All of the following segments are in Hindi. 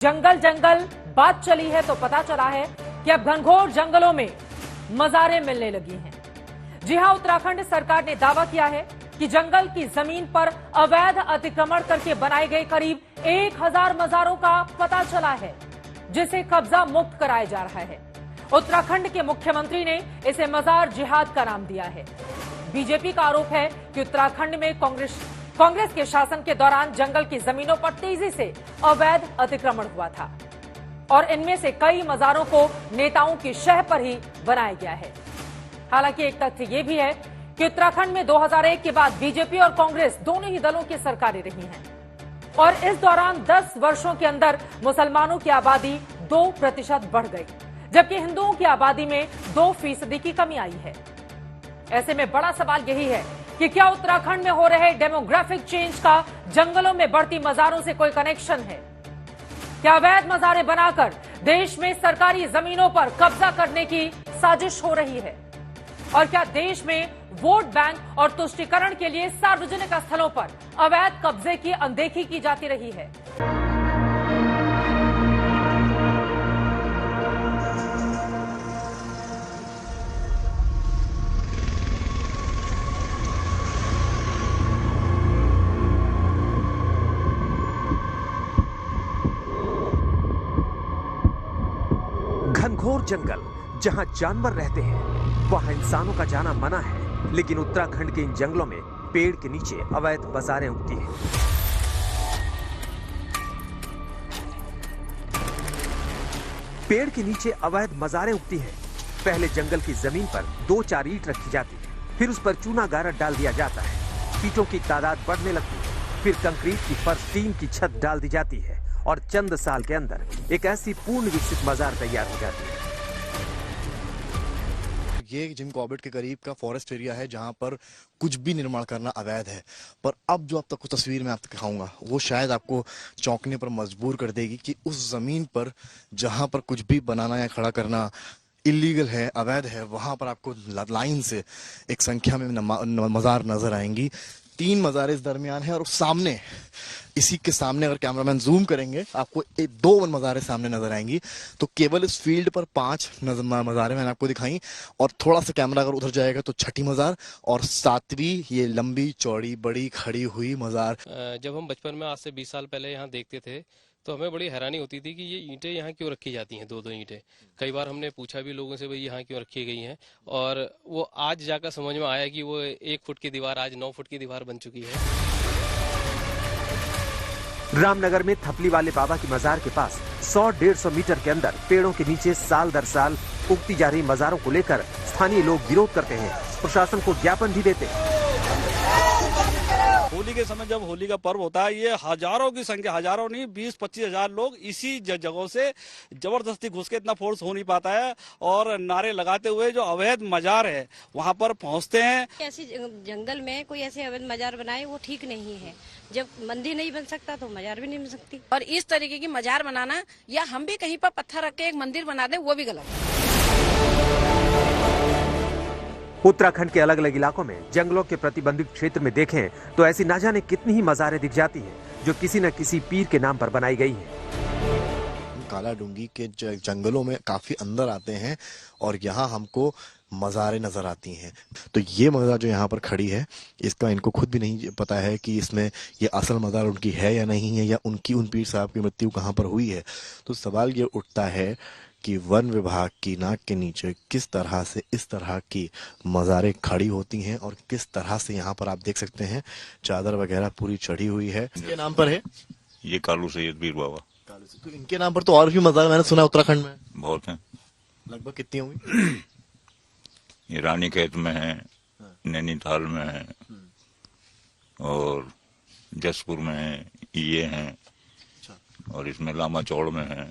जंगल जंगल बात चली है तो पता चला है कि अब घनघोर जंगलों में मज़ारें मिलने लगी हैं। जी हां, उत्तराखंड सरकार ने दावा किया है कि जंगल की जमीन पर अवैध अतिक्रमण करके बनाए गए करीब 1000 मज़ारों का पता चला है, जिसे कब्जा मुक्त कराया जा रहा है। उत्तराखंड के मुख्यमंत्री ने इसे मज़ार जिहाद का नाम दिया है। बीजेपी का आरोप है कि उत्तराखंड में कांग्रेस के शासन के दौरान जंगल की जमीनों पर तेजी से अवैध अतिक्रमण हुआ था और इनमें से कई मज़ारों को नेताओं की शह पर ही बनाया गया है। हालांकि एक तथ्य यह भी है कि उत्तराखंड में 2001 के बाद बीजेपी और कांग्रेस दोनों ही दलों की सरकारें रही हैं और इस दौरान 10 वर्षों के अंदर मुसलमानों की आबादी 2% बढ़ गई, जबकि हिंदुओं की आबादी में 2% की कमी आई है। ऐसे में बड़ा सवाल यही है कि क्या उत्तराखंड में हो रहे डेमोग्राफिक चेंज का जंगलों में बढ़ती मज़ारों से कोई कनेक्शन है? क्या अवैध मज़ारें बनाकर देश में सरकारी जमीनों पर कब्जा करने की साजिश हो रही है? और क्या देश में वोट बैंक और तुष्टीकरण के लिए सार्वजनिक स्थलों पर अवैध कब्जे की अनदेखी की जाती रही है? घनघोर जंगल जहां जानवर रहते हैं वहां इंसानों का जाना मना है, लेकिन उत्तराखंड के इन जंगलों में पेड़ के नीचे अवैध बाजारें उगती हैं। पेड़ के नीचे अवैध मज़ारें उगती हैं। पहले जंगल की जमीन पर 2-4 ईंट रखी जाती है, फिर उस पर चूना गारा डाल दिया जाता है। ईंटों की तादाद बढ़ने लगती है, फिर कंक्रीट की फर्श टीन की छत डाल दी जाती है और चंद साल के अंदर एक ऐसी पूर्ण विकसित मज़ार तैयार हो जाती है। ये जिम कॉर्बेट के करीब का फॉरेस्ट एरिया है जहां पर कुछ भी निर्माण करना अवैध है। पर अब जो आपको तस्वीर में आपको दिखाऊंगा वो शायद आपको चौंकने पर मजबूर कर देगी कि उस जमीन पर जहां पर कुछ भी बनाना या खड़ा करना इलीगल है, अवैध है, वहां पर आपको लाइन से एक संख्या में मज़ार नजर आएंगी। 3 मज़ार इस दरमियान है और सामने, इसी के सामने अगर कैमरामैन जूम करेंगे आपको 2 मज़ारें सामने नजर आएंगी। तो केवल इस फील्ड पर 5 मज़ारें मैंने आपको दिखाई और थोड़ा सा कैमरा अगर उधर जाएगा तो 6ठी मज़ार और 7वीं ये लंबी चौड़ी बड़ी खड़ी हुई मज़ार। जब हम बचपन में आज से 20 साल पहले यहाँ देखते थे तो हमें बड़ी हैरानी होती थी कि ये ईंटें यहाँ क्यों रखी जाती हैं, 2-2 ईंटें। कई बार हमने पूछा भी लोगों से, भाई यहाँ क्यों रखी गई हैं, और वो आज जाकर समझ में आया कि वो 1 फुट की दीवार आज 9 फुट की दीवार बन चुकी है। रामनगर में थपली वाले बाबा की मज़ार के पास 100-150 मीटर के अंदर पेड़ों के नीचे साल दर साल उगती जा रही मज़ारों को लेकर स्थानीय लोग विरोध करते हैं, प्रशासन को ज्ञापन भी देते हैं। होली के समय जब होली का पर्व होता है, ये हजारों की संख्या, हजारों नहीं 20-25 हजार लोग इसी जगहों से जबरदस्ती घुस के, इतना फोर्स हो नहीं पाता है, और नारे लगाते हुए जो अवैध मजार है वहां पर पहुंचते हैं। ऐसी जंगल में कोई ऐसे अवैध मजार बनाए वो ठीक नहीं है। जब मंदिर नहीं बन सकता तो मजार भी नहीं बन सकती। और इस तरीके की मजार बनाना या हम भी कहीं पर पत्थर रख के एक मंदिर बना दें, वो भी गलत है। उत्तराखंड के अलग अलग इलाकों में जंगलों के प्रतिबंधित क्षेत्र में देखें तो ऐसी ना जाने कितनी ही मज़ारें दिख जाती हैं जो किसी न किसी पीर के नाम पर बनाई गई हैं। काला डूंगी के जंगलों में काफी अंदर आते हैं और यहाँ हमको मज़ारें नजर आती हैं। तो ये मज़ार जो यहाँ पर खड़ी है, इसका इनको खुद भी नहीं पता है कि इसमें ये असल मज़ार उनकी है या नहीं है, या उनकी उन पीर साहब की मृत्यु कहाँ पर हुई है। तो सवाल ये उठता है कि वन विभाग की नाक के नीचे किस तरह से इस तरह की मज़ारें खड़ी होती हैं और किस तरह से यहाँ पर आप देख सकते हैं चादर वगैरह पूरी चढ़ी हुई है। इनके नाम पर है, ये कालू सैयद पीर बाबा। तो इनके नाम पर तो और भी मज़ार मैंने सुना उत्तराखंड में बहुत हैं। लगभग कितनी होंगी? ये रानीखेत में है, नैनीताल में है, और जसपुर में है, ये हैं, और इसमें लामा चौड़ में है,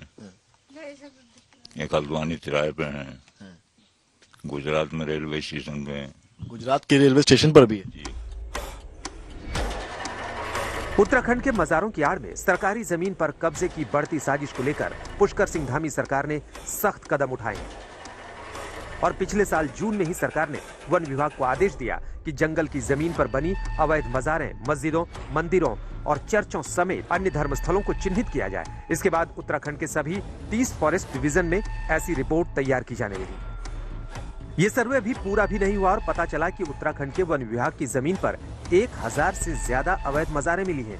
एक हल्द्वानी तिराहे पे है, गुजरात में रेलवे स्टेशन पे है। गुजरात के रेलवे स्टेशन पर भी है। उत्तराखंड के मज़ारों की आड़ में सरकारी जमीन पर कब्जे की बढ़ती साजिश को लेकर पुष्कर सिंह धामी सरकार ने सख्त कदम उठाए हैं। और पिछले साल जून में ही सरकार ने वन विभाग को आदेश दिया कि जंगल की जमीन पर बनी अवैध मज़ारें, मस्जिदों, मंदिरों और चर्चों समेत अन्य धर्म स्थलों को चिन्हित किया जाए। इसके बाद उत्तराखंड के सभी 30 फॉरेस्ट डिवीजन में ऐसी रिपोर्ट तैयार की जाने लगी। ये सर्वे अभी पूरा भी नहीं हुआ और पता चला कि उत्तराखंड के वन विभाग की जमीन पर 1000 से ज्यादा अवैध मज़ारें मिली हैं।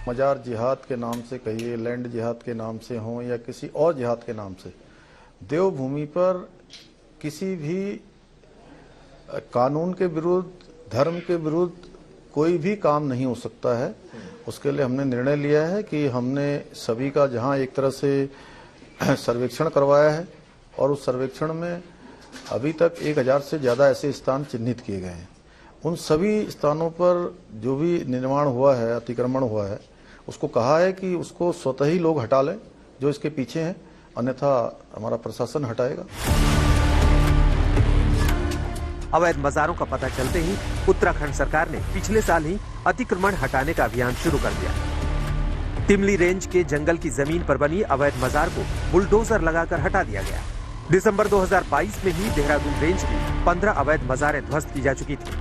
मजार जिहाद के नाम से कहिए, लैंड जिहाद के नाम से हो या किसी और जिहाद के नाम से, देवभूमि पर किसी भी कानून के विरुद्ध, धर्म के विरुद्ध कोई भी काम नहीं हो सकता है। उसके लिए हमने निर्णय लिया है कि हमने सभी का जहां एक तरह से सर्वेक्षण करवाया है और उस सर्वेक्षण में अभी तक 1000 से ज्यादा ऐसे स्थान चिन्हित किए गए हैं। उन सभी स्थानों पर जो भी निर्माण हुआ है, अतिक्रमण हुआ है, उसको कहा है कि उसको स्वतः ही लोग हटा लें जो इसके पीछे हैं, अन्यथा हमारा प्रशासन हटाएगा। अवैध मज़ारों का पता चलते ही उत्तराखंड सरकार ने पिछले साल ही अतिक्रमण हटाने का अभियान शुरू कर दिया। टिमली रेंज के जंगल की जमीन पर बनी अवैध मज़ार को बुलडोजर लगाकर हटा दिया गया। दिसंबर 2022 में ही देहरादून रेंज की 15 अवैध मज़ारें ध्वस्त की जा चुकी थी।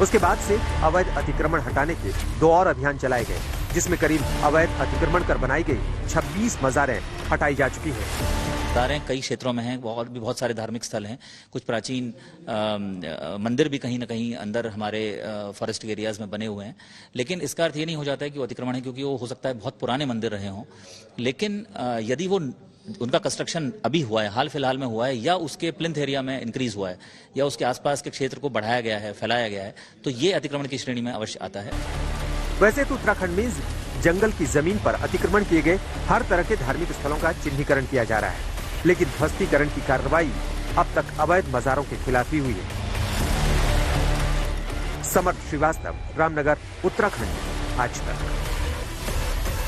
उसके बाद से अवैध अतिक्रमण हटाने के 2 और अभियान चलाए गए, जिसमें करीब अवैध अतिक्रमण कर बनाई गई 26 मज़ारें हटाई जा चुकी हैं। मज़ारें कई क्षेत्रों में हैं, और भी बहुत सारे धार्मिक स्थल हैं, कुछ प्राचीन मंदिर भी कहीं न कहीं अंदर हमारे फॉरेस्ट एरियाज में बने हुए हैं। लेकिन इसका अर्थ ये नहीं हो जाता है कि वो अतिक्रमण है, क्योंकि वो हो सकता है बहुत पुराने मंदिर रहे हों। लेकिन यदि वो उनका कंस्ट्रक्शन अभी हुआ है, हाल फिलहाल में हुआ है, या उसके प्लिंथ एरिया में इंक्रीज हुआ है, या उसके आसपास के क्षेत्र को बढ़ाया गया है, फैलाया गया है, तो ये अतिक्रमण की श्रेणी में अवश्य आता है। वैसे तो उत्तराखंड में जंगल की जमीन पर अतिक्रमण किए गए हर तरह के धार्मिक स्थलों का चिन्हीकरण किया जा रहा है, लेकिन ध्वस्तीकरण की कार्रवाई अब तक अवैध मज़ारों के खिलाफ ही हुई है। समर्थ श्रीवास्तव, रामनगर, उत्तराखंड, आज तक।